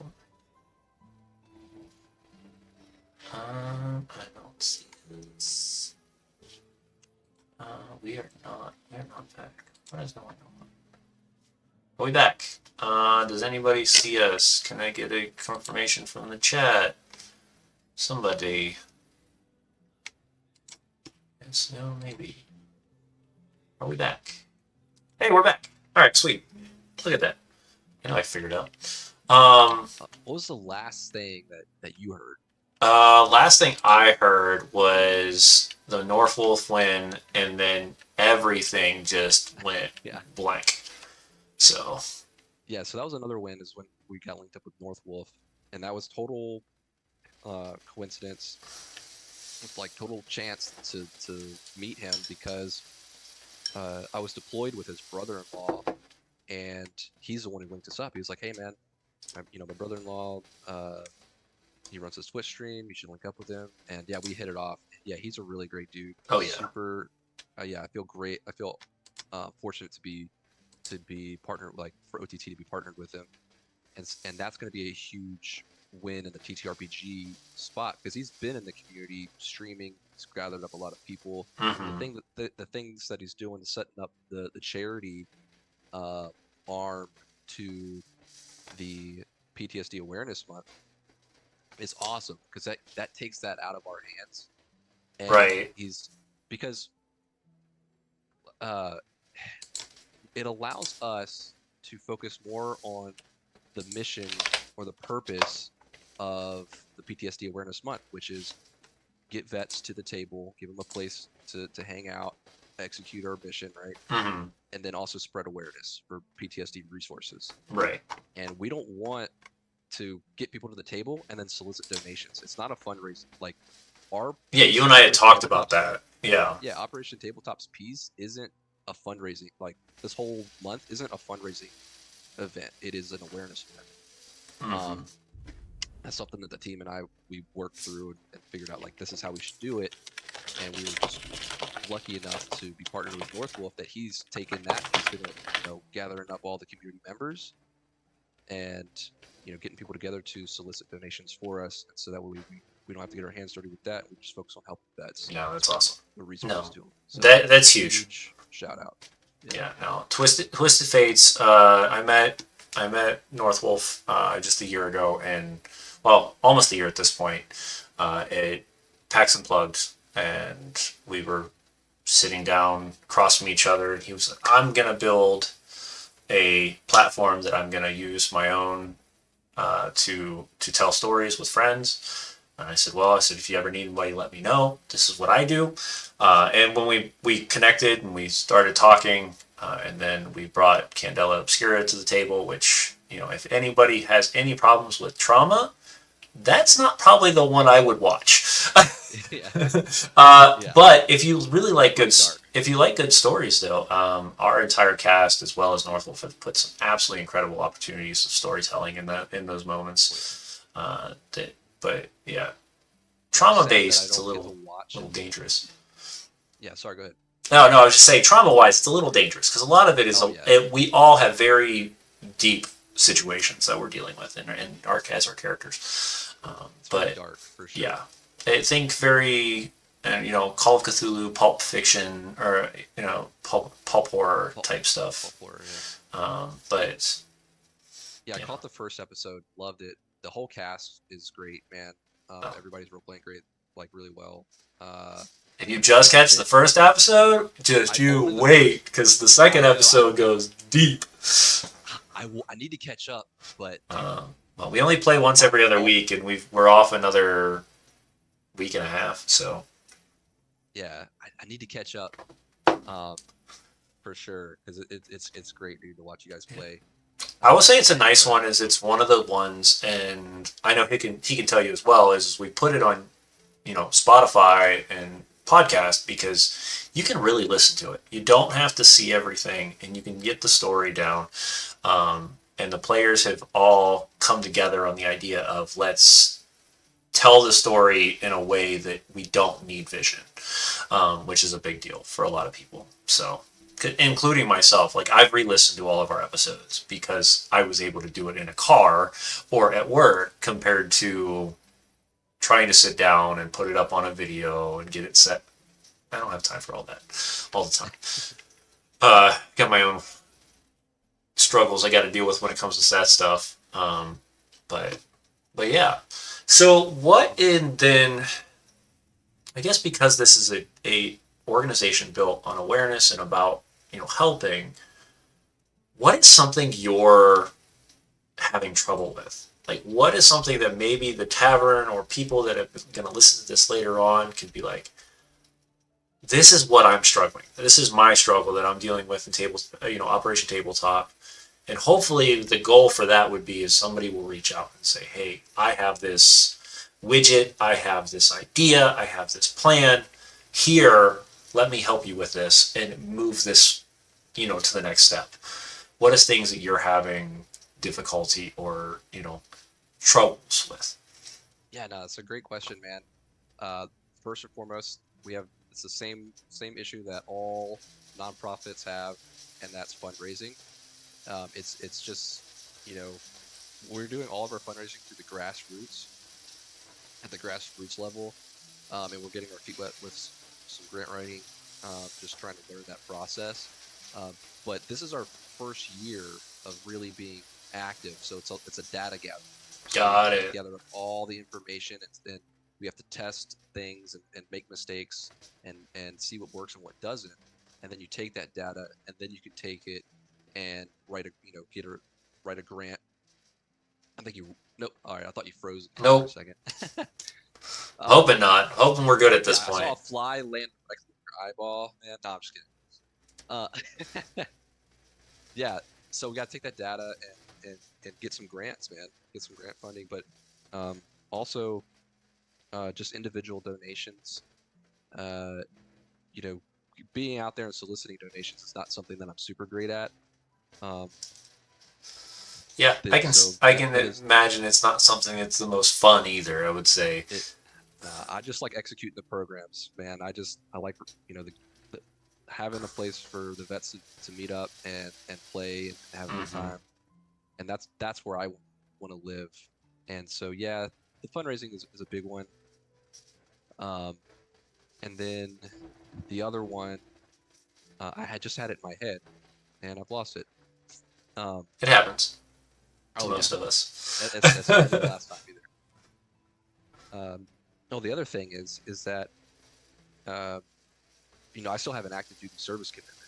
awful. I don't see this. We are not back. Why is no one on? Are we back? Does anybody see us? Can I get a confirmation from the chat? Somebody. Yes, no, maybe. Are we back? Hey, we're back. All right, sweet. Look at that. I figured out. What was the last thing that you heard? Last thing I heard was the Northwolf win, and then everything just went Yeah, blank. So, yeah. So that was another win is when we got linked up with North Wolf, and that was total coincidence, with like total chance to meet him because I was deployed with his brother-in-law, and he's the one who linked us up. He was like, "Hey, man, my brother-in-law, he runs his Twitch stream. You should link up with him." And yeah, we hit it off. Yeah, he's a really great dude. oh yeah, Super. Yeah, I feel great. I feel fortunate to be partnered, like for OTT to be partnered with him, and that's going to be a huge win in the TTRPG spot because he's been in the community streaming. He's gathered up a lot of people. mm-hmm. The things that he's doing, setting up the charity uh, arm to the PTSD Awareness Month is awesome because that takes that out of our hands, and Right. he's because uh, it allows us to focus more on the mission or the purpose of the PTSD Awareness Month, which is get vets to the table, give them a place to hang out, execute our mission, right? Mm-hmm. And then also spread awareness for PTSD resources. Right. And we don't want to get people to the table and then solicit donations. It's not a fundraising. Like our Yeah, you piece, and I had Operation talked about Tabletop's, that. Yeah. yeah, Operation Tabletop's piece isn't a fundraising. Like this whole month isn't a fundraising event. It is an awareness event. Mm-hmm. Um, that's something that the team and we worked through and figured out like this is how we should do it. And we were just lucky enough to be partnered with North Wolf that he's taken that. He's been gathering up all the community members and getting people together to solicit donations for us, and so that way we don't have to get our hands dirty with that. We just focus on helping vets No, and that's sending awesome. the resources No, to them. So that's huge. huge shout out. Yeah. Yeah. No, Twisted Fates. I met Northwolf just a year ago, and well, almost a year at this point. At PAX Unplugged, and we were sitting down across from each other, and he was like, "I'm gonna build a platform that I'm gonna use my own to tell stories with friends." And I said, "Well, if you ever need anybody, let me know. This is what I do." And when we connected and we started talking, and then we brought Candela Obscura to the table, which if anybody has any problems with trauma, that's not probably the one I would watch. Yeah. Yeah. But if you really like Pretty dark. if you like good stories, though, our entire cast as well as Northwolf have put some absolutely incredible opportunities of storytelling in those moments. But yeah, I'm trauma sad that I based, it's a don't get to little watch little it. dangerous. Yeah. Sorry. Go ahead. No, I was just saying trauma wise, it's a little dangerous because a lot of it is Oh yeah. we all have very deep situations that we're dealing with in our as our characters. It's very But dark for sure. yeah, I think very, Call of Cthulhu, pulp fiction, or pulp horror Pulp, type stuff. pulp horror. Yeah. But Yeah. I you know, caught the first episode. Loved it. The whole cast is great, man. Everybody's role playing great, like really well. Uh, if you just catch the the first episode, just you only the wait first. because the second I know. episode goes deep. I need to catch up, but dude, Uh, well, we only play once part every other all week, and we're off another week and a half. So yeah, I need to catch up, um, for sure because it's great, dude, to watch you guys play. I will say it's a And nice one. Is it's one of the ones, and I know he can tell you as well. Is we put it on Spotify and podcast because you can really listen to it. You don't have to see everything, and you can get the story down. And the players have all come together on the idea of let's tell the story in a way that we don't need vision, which is a big deal for a lot of people. So including myself. Like I've re-listened to all of our episodes because I was able to do it in a car or at work compared to trying to sit down and put it up on a video and get it set. I don't have time for all that all the time. Got my own struggles I got to deal with when it comes to that stuff. But yeah. So what in then? I guess because this is a organization built on awareness and about helping. What is something you're having trouble with? Like, what is something that maybe the tavern or people that are going to listen to this later on could be like, this is what I'm struggling. This is my struggle that I'm dealing with in Operation Tabletop. And hopefully the goal for that would be is somebody will reach out and say, hey, I have this widget, I have this idea, I have this plan. Here, let me help you with this and move this, to the next step. What is things that you're having difficulty or, troubles with? Yeah, no, it's a great question, man. Uh, First and foremost, it's the same issue that all nonprofits have, and that's fundraising. It's just, you know, we're doing all of our fundraising through the grassroots at the grassroots level, and we're getting our feet wet with some grant writing, just trying to learn that process. Um, but this is our first year of really being active, so it's a data gather. So we have Got to it. gather up all the information, and we have to test things and make mistakes and see what works and what doesn't. And then you take that data, and then you can take it and write a write a grant. I think you nope. All right, I thought you froze for a Nope. second. Hoping not. Hoping we're good at this Yeah, I saw point. a fly land directly in your eyeball, man. No, I'm just kidding. Yeah, so we got to take that data and get some grants, man. Get some grant funding, but also just individual donations. Uh, you know, being out there and soliciting donations is not something that I'm super great at. Um, Yeah, so I that can that is imagine it's not something that's the most fun either. I would say. it. I just like executing the programs, man. I like the having a place for the vets to meet up and play and have a good Mm-hmm. time, and that's where I want to live. And so yeah, the fundraising is a big one. Um, and then the other one, I had just had it in my head and I've lost it. Um, It happens to oh yeah, most of us. that's not gonna be the last time either. No, the other thing is that uh, I still have an active duty service commitment,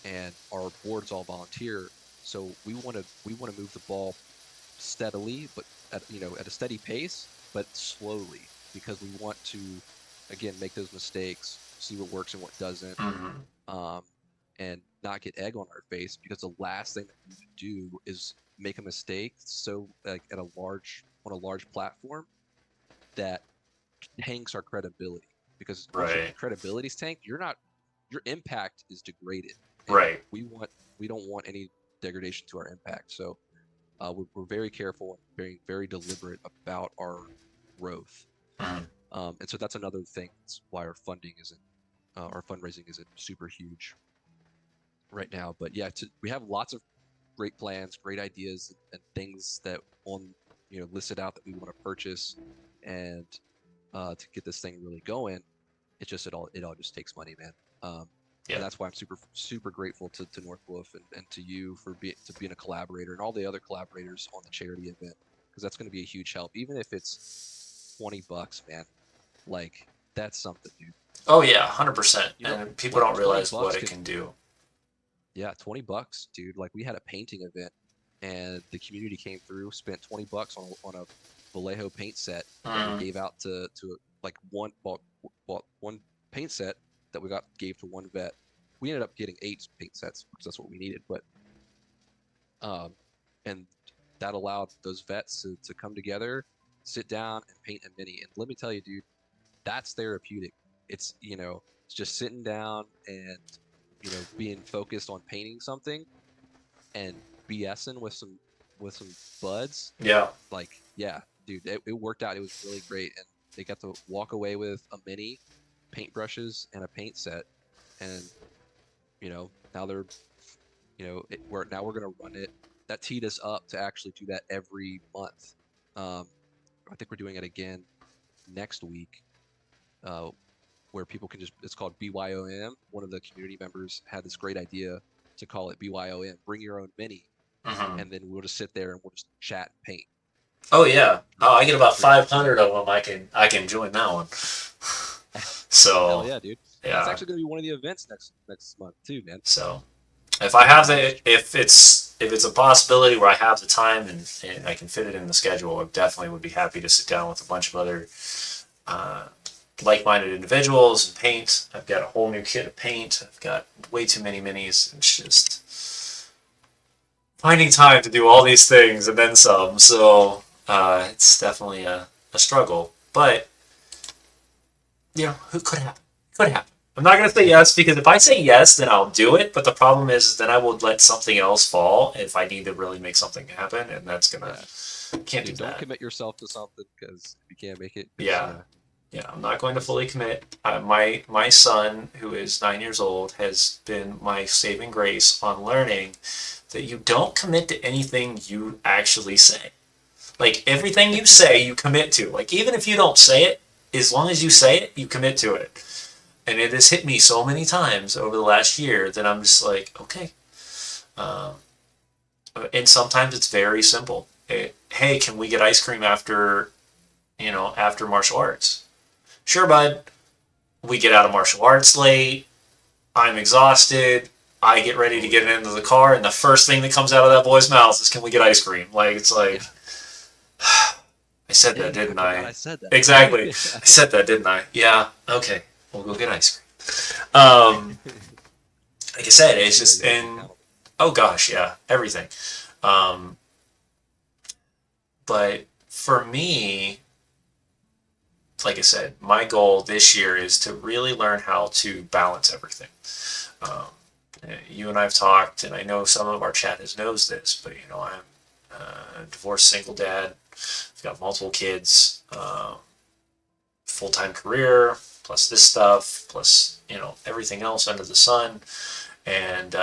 and our board's all volunteer. So we want to move the ball steadily, but at a steady pace, but slowly, because we want to again make those mistakes, see what works and what doesn't, Mm-hmm. um, and not get egg on our face. Because the last thing that we would do is make a mistake so like on a large platform that tanks our credibility. Because once your Right. credibility's tanked, your impact is degraded, and Right. we don't want any degradation to our impact. So we're very careful and very deliberate about our growth. Mm-hmm. And so that's another thing. That's why our fundraising isn't super huge right now. But yeah, we have lots of great plans, great ideas, and things that listed out that we want to purchase, and to get this thing really going. It all just takes money, man. Um, and Yeah. that's why I'm super grateful to North Wolf and to you for being a collaborator and all the other collaborators on the charity event, because that's going to be a huge help, even if it's $20, man. Like that's something, dude. Oh yeah, 100%. You know, And people like don't 20 realize what bucks it can can do. yeah, $20, dude. Like we had a painting event, and the community came through, spent $20 on a Vallejo paint set that we Mm. gave out to like bought one paint set that we gave to one vet. We ended up getting 8 paint sets because that's what we needed, but um, and that allowed those vets to come together, sit down, and paint a mini. And let me tell you, dude, that's therapeutic. It's just sitting down and being focused on painting something and BSing with some buds. Yeah. Like, yeah, dude, it worked out. It was really great, and they got to walk away with a mini, paintbrushes, and a paint set, and Now they're, we're going to run it. That teed us up to actually do that every month. Um, I think we're doing it again next week, uh, where people can just, it's called BYOM. One of the community members had this great idea to call it BYOM, bring your own mini. Hmm. And then we'll just sit there and we'll just chat and paint Oh and yeah. Oh, I get about drink some 500 tea. of them. I can join that one. Hell So yeah, dude. That's yeah. actually going to be one of the events next month too, man. So if I So have we'll the just if it's a possibility where I have the time and I can fit it in the schedule, I definitely would be happy to sit down with a bunch of other uh, like-minded individuals and paint. I've got a whole new kit of paint. I've got way too many minis. It's just finding time to do all these things and then some. So it's definitely a struggle. But who could happen? Could happen. I'm not gonna say yes because if I say yes, then I'll do it. But the problem is then I will let something else fall if I need to really make something happen, and that's gonna yeah, can't do dude. Don't that. commit yourself to something because if you can't make it, because Yeah, yeah. I'm not going to because fully commit. My son, who is 9 years old, has been my saving grace on learning that you don't commit to anything you actually say. Like everything you say, you commit to. Like even if you don't say it, as long as you say it, you commit to it. And it has hit me so many times over the last year that I'm just like, okay. Um, and sometimes it's very simple. Hey, can we get ice cream after martial arts? Sure, bud. We get out of martial arts late. I'm exhausted. I get ready to oh get yeah, into the car, and the first thing that comes out of that boy's mouth is, "Can we get ice cream?" Like it's yeah. like I said that, Dang it, I didn't forgot I? I said that. Exactly. Yeah. I said that, didn't I? Yeah. Okay. We'll go get ice cream. Like I said, it's Yeah, just you hold you and accountable. oh gosh, yeah, everything. Um, but for me, like I said, my goal this year is to really learn how to balance everything. Um, you and I've talked, and I know some of our chat has knows this, but I'm a divorced single dad. I've got multiple kids, full time career, plus this stuff, plus everything else under the sun, and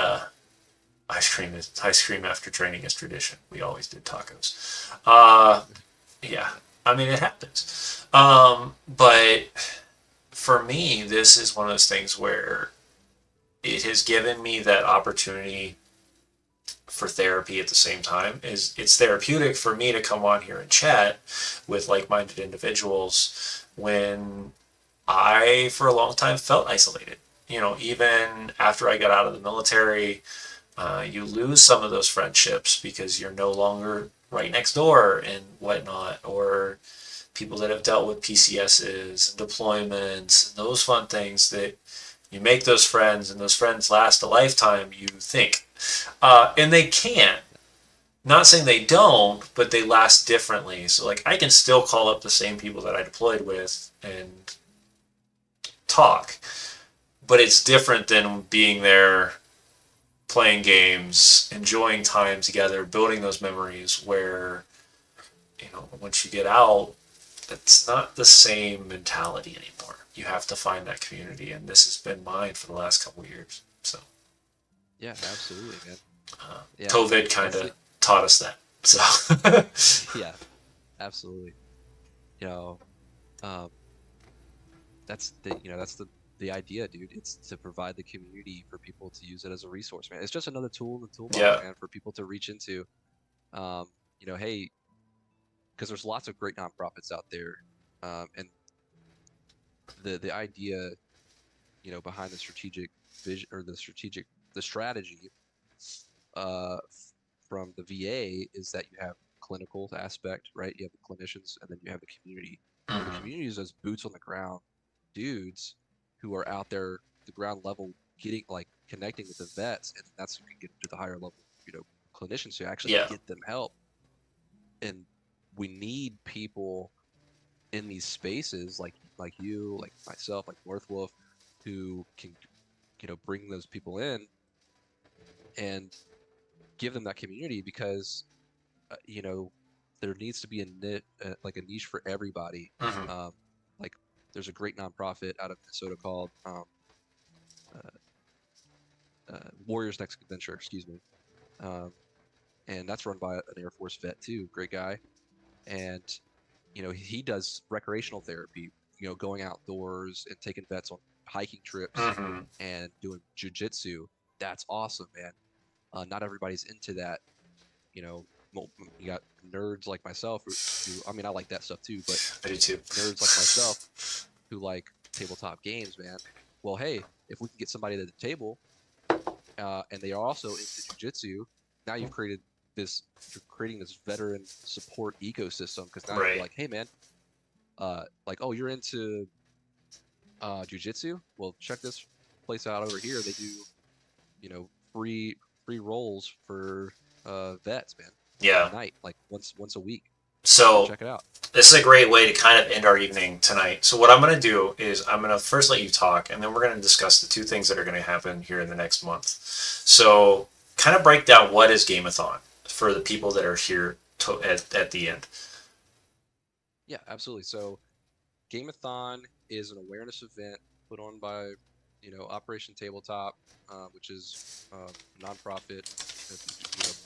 ice cream after training is tradition. We always did tacos. Yeah, I mean it happens. But for me, this is one of those things where it has given me that opportunity for therapy at the same time. Is it's therapeutic for me to come on here and chat with like-minded individuals when I for a long time felt isolated. Even after I got out of the military, you lose some of those friendships because you're no longer right next door and whatnot, or people that have dealt with PCSs and deployments and those fun things that you make those friends and those friends last a lifetime, you think. And they can. Not saying they don't, but they last differently. So, like, I can still call up the same people that I deployed with and talk, but it's different than being there playing games, enjoying time together, building those memories where, once you get out, it's not the same mentality anymore. You have to find that community, and this has been mine for the last couple of years. So, Yeah, absolutely, man. Yeah, COVID kind that's of the taught us that. So, yeah, absolutely. You know, um, that's the idea, dude. It's to provide the community for people to use it as a resource, man. It's just another tool in the toolbox, yeah. man, for people to reach into. Hey, because there's lots of great nonprofits out there, and the idea, behind the strategic vision or the strategy uh, from the VA is that you have clinical aspect, right? You have the clinicians, and then you have the community. Well, the Mm-hmm. community is those boots on the ground dudes who are out there, the ground level, getting like connecting with the vets, and that's who can get to the higher level, clinicians to actually Yeah. get them help. And we need people in these spaces like you, like myself, like North Wolf, who can bring those people in and give them that community because uh, you know, there needs to be like a niche for everybody. Mm-hmm. Um, like there's a great nonprofit out of Minnesota called uh, Warriors Next Adventure, excuse me. Um, and that's run by an Air Force vet too, great guy. And he does recreational therapy, going outdoors and taking vets on hiking trips Mm-hmm. and doing jujitsu. That's awesome, man. Not everybody's into that. You know, you got nerds like myself who I mean, I like that stuff too, but I do too. nerds like myself who like tabletop games, man. Well, hey, if we can get somebody at the table, and they are also into jujitsu, now you're creating this veteran support ecosystem because now you're Right. like, hey, man, like, oh, you're into jujitsu? Well, check this place out over here. They do, free rolls for vets, man, a Yeah. night, like once a week. Go So check it out. this is a great way to kind of end our evening tonight. So what I'm going to do is I'm going to first let you talk, and then we're going to discuss the two things that are going to happen here in the next month. So kind of break down what is Gameathon for the people that are here at the end. Yeah, absolutely. So Gameathon is an awareness event put on by, Operation Tabletop, which is a nonprofit,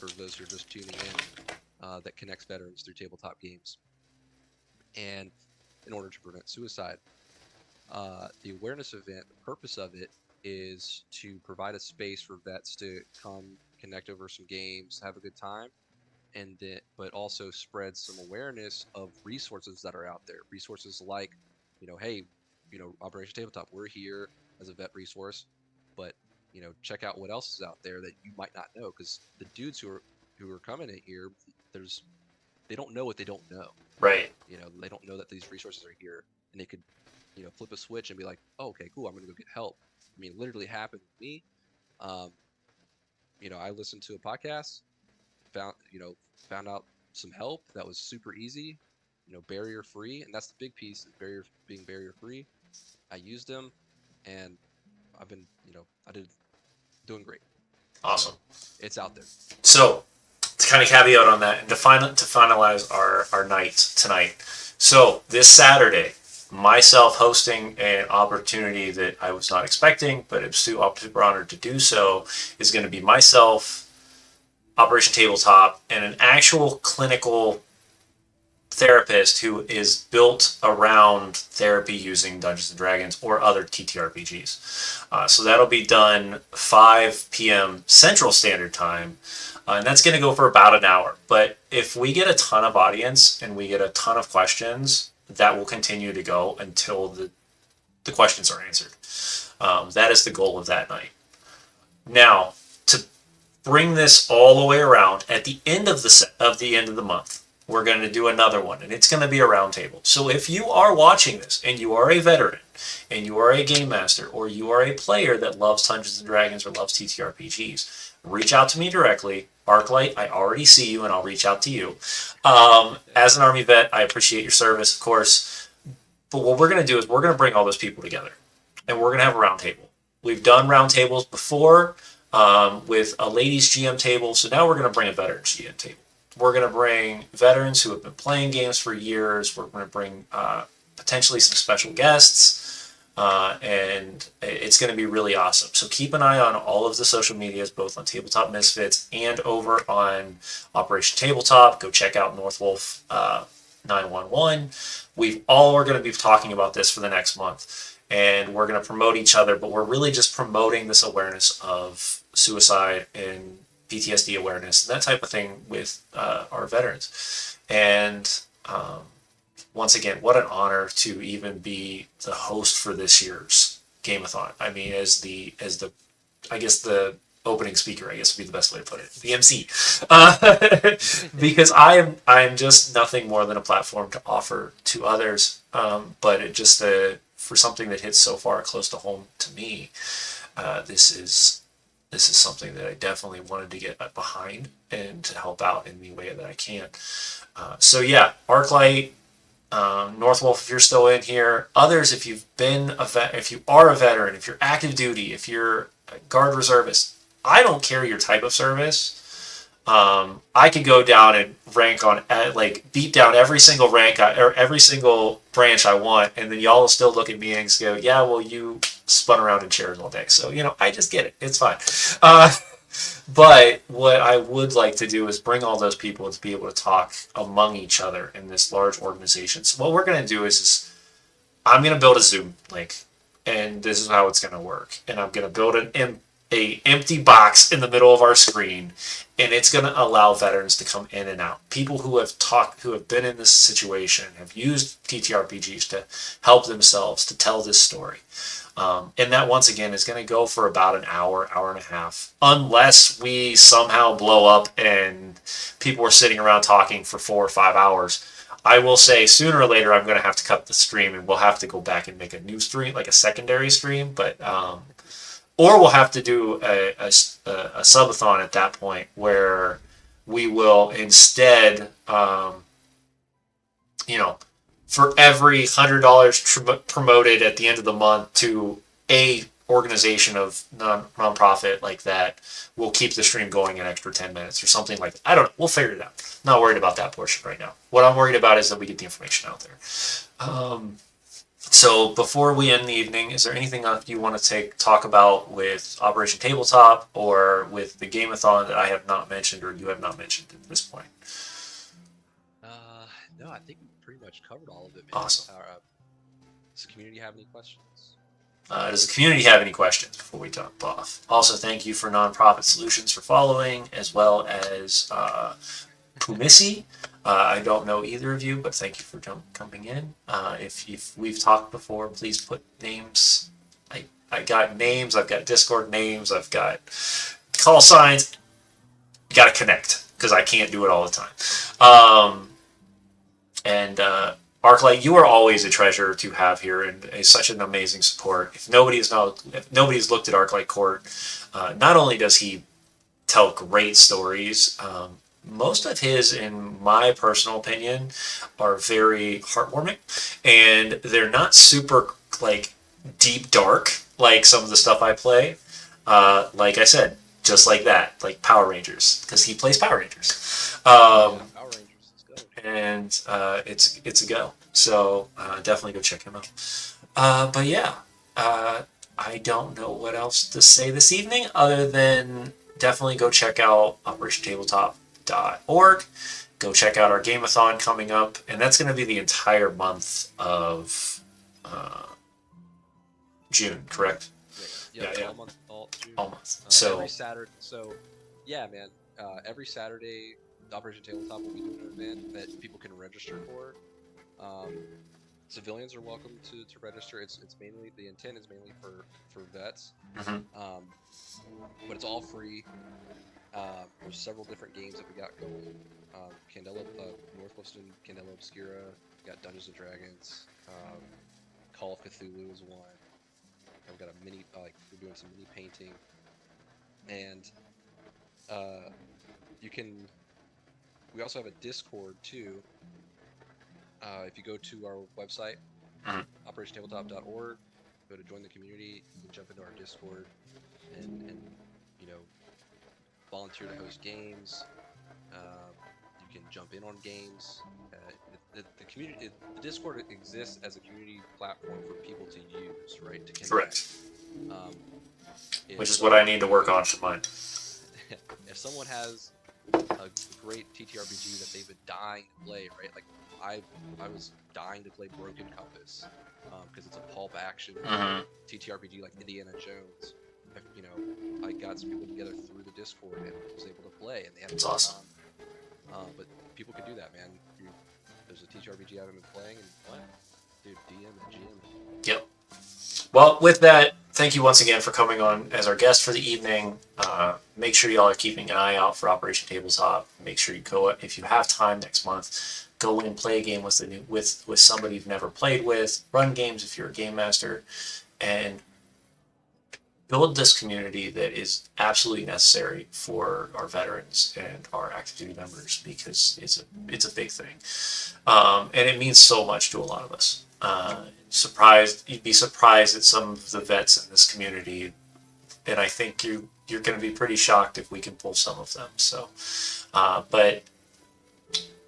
for those who are just tuning in, that connects veterans through tabletop games. And in order to prevent suicide, the awareness event, the purpose of it is to provide a space for vets to come connect over some games, have a good time, and then but also spread some awareness of resources that are out there. Resources like, hey, Operation Tabletop, we're here as a vet resource, but check out what else is out there that you might not know, because the dudes who are coming in here, there's they don't know what they don't know. Right. They don't know that these resources are here, and they could, flip a switch and be like, oh, okay, cool, I'm gonna go get help. I mean, it literally happened with me. Um, I listened to a podcast, found you know found out some help that was super easy, barrier free, and that's the big piece, is barrier free. I used them, and I've been, I did doing great. Awesome. So it's out there. So to kind of caveat on that and to finalize our night tonight. So this Saturday, myself hosting an opportunity that I was not expecting, but I'm super honored to do so, is going to be myself, Operation Tabletop, and an actual clinical therapist who is built around therapy using Dungeons and Dragons or other TTRPGs. So that'll be done 5 p.m. Central Standard Time, and that's going to go for about an hour. But if we get a ton of audience and we get a ton of questions, that will continue to go until the questions are answered. That is the goal of that night. Now, to bring this all the way around, at the end of the end of the month, we're going to do another one, and it's going to be a roundtable. So if you are watching this and you are a veteran, and you are a game master, or you are a player that loves Dungeons and Dragons or loves TTRPGs, reach out to me directly. Arclight, I already see you, and I'll reach out to you. As an Army vet, I appreciate your service, of course. But what we're going to do is we're going to bring all those people together, and we're going to have a roundtable. We've done roundtables before with a ladies GM table, so now we're going to bring a veterans GM table. We're going to bring veterans who have been playing games for years. We're going to bring potentially some special guests, and it's going to be really awesome. So keep an eye on all of the social medias, both on Tabletop Misfits and over on Operation Tabletop. Go check out Northwolf 911. We're going to be talking about this for the next month, and we're going to promote each other, but we're really just promoting this awareness of suicide and PTSD awareness and that type of thing with our veterans. And once again, what an honor to even be the host for this year's Gameathon. I mean, as the I guess the opening speaker, I guess would be the best way to put it, the MC, because I'm just nothing more than a platform to offer to others. But it just for something that hits so far close to home to me, this is something that I definitely wanted to get behind and to help out in the way that I can. So yeah, Arclight, Northwolf, if you're still in here, others, if you've been if you are a veteran, if you're active duty, if you're a guard reservist, I don't care your type of service. I could go down and rank on like beat down every single rank or every single branch I want, and then y'all will still look at me and go, yeah, well spun around in chairs all day. So, I just get it. It's fine. Uh, but what I would like to do is bring all those people to be able to talk among each other in this large organization. So what we're going to do is I'm going to build a Zoom link, and this is how it's going to work. And I'm going to build a empty box in the middle of our screen, and it's going to allow veterans to come in and out. People who have been in this situation, have used TTRPGs to help themselves to tell this story. And that once again is going to go for about an hour, hour and a half, unless we somehow blow up and people are sitting around talking for 4 or 5 hours. I will say sooner or later I'm going to have to cut the stream, and we'll have to go back and make a new stream, like a secondary stream. But or we'll have to do a subathon at that point where we will instead, you know, for every $100 promoted at the end of the month to a organization of nonprofit like that, we'll keep the stream going an extra 10 minutes or something like that. I don't know. We'll figure it out. Not worried about that portion right now. What I'm worried about is that we get the information out there. So before we end the evening, is there anything you want to talk about with Operation Tabletop or with the Gameathon that I have not mentioned or you have not mentioned at this point? No, I think we pretty much covered all of it, man. Awesome. Does the community have any questions? Does the community have any questions before we jump off? Also, thank you for Nonprofit Solutions for following, as well as Pumisi. I don't know either of you, but thank you for coming in. If we've talked before, please put names. I got names. I've got Discord names. I've got call signs. You got to connect because I can't do it all the time. And Arclight, you are always a treasure to have here, and such an amazing support. If nobody's looked at Arclight Court, not only does he tell great stories, most of his, in my personal opinion, are very heartwarming, and they're not super like deep dark like some of the stuff I play. Like I said, just like that, like Power Rangers, because he plays Power Rangers. Power Rangers. And it's a go. So definitely go check him out. But yeah, I don't know what else to say this evening other than definitely go check out OperationTabletop.org. Go check out our Gameathon coming up, and that's going to be the entire month of June, correct? Yeah. All June. All month. Every Saturday. So yeah, man. Every Saturday, Operation Tabletop will be doing an event that people can register for. Civilians are welcome to register. It's mainly, the intent is mainly for vets. Mm-hmm. But it's all free. There's several different games that we got going. Candela, Northwestern Candela Obscura. We got Dungeons and Dragons. Call of Cthulhu is one. We've got a mini, we're doing some mini painting, and you can. We also have a Discord too. If you go to our website, operationtabletop.org, go to join the community, you can jump into our Discord and volunteer to host games. You can jump in on games. The community, the Discord exists as a community platform for people to use, right? To connect. Correct. Which is what I need to work on for mine. If someone has a great TTRPG that they've been dying to play, right? Like I was dying to play Broken Compass because it's a pulp action TTRPG like Indiana Jones. I got some people together through the Discord and was able to play, and they had awesome. But people can do that, man. There's a TTRPG I haven't been playing, and what? Dude, DM and GM. Yep. Well, with that, thank you once again for coming on as our guest for the evening. Make sure y'all are keeping an eye out for Operation Tabletop. Make sure you go, if you have time next month, go in and play a game with somebody you've never played with. Run games if you're a game master, and build this community that is absolutely necessary for our veterans and our active duty members, because it's a big thing, and it means so much to a lot of us. You'd be surprised at some of the vets in this community, and I think you're going to be pretty shocked if we can pull some of them. So, but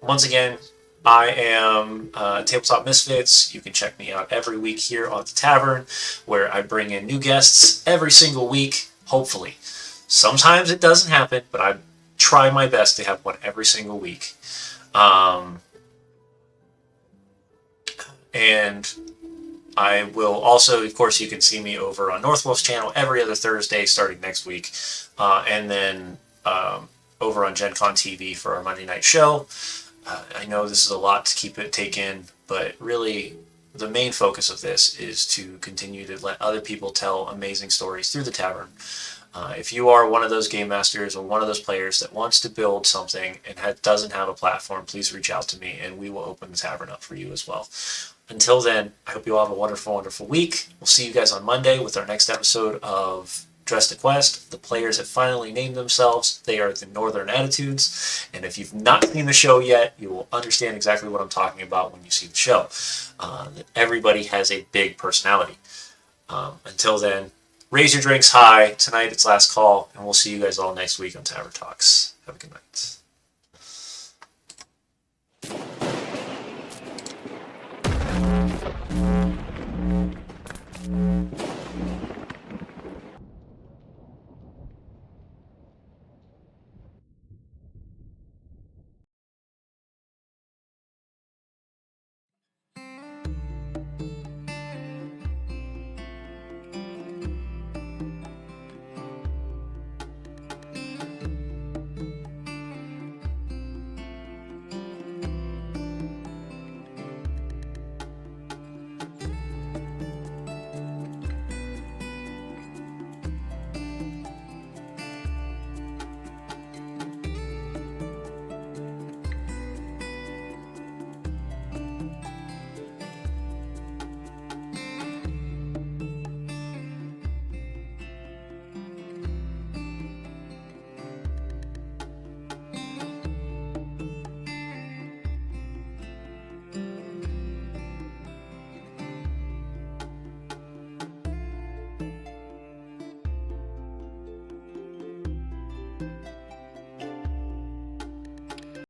once again, I am Tabletop Misfits. You can check me out every week here on the Tavern, where I bring in new guests every single week, hopefully. Sometimes it doesn't happen, but I try my best to have one every single week. Um, and I will also, of course, you can see me over on Northwolf's channel every other Thursday starting next week. And then over on Gen Con TV for our Monday night show. I know this is a lot to take in, but really the main focus of this is to continue to let other people tell amazing stories through the tavern. If you are one of those game masters or one of those players that wants to build something and doesn't have a platform, please reach out to me and we will open the tavern up for you as well. Until then, I hope you all have a wonderful, wonderful week. We'll see you guys on Monday with our next episode of Dress to Quest. The players have finally named themselves. They are the Northern Attitudes. And if you've not seen the show yet, you will understand exactly what I'm talking about when you see the show. Everybody has a big personality. Until then, raise your drinks high. Tonight it's last call, and we'll see you guys all next week on Tavern Talks. Have a good night.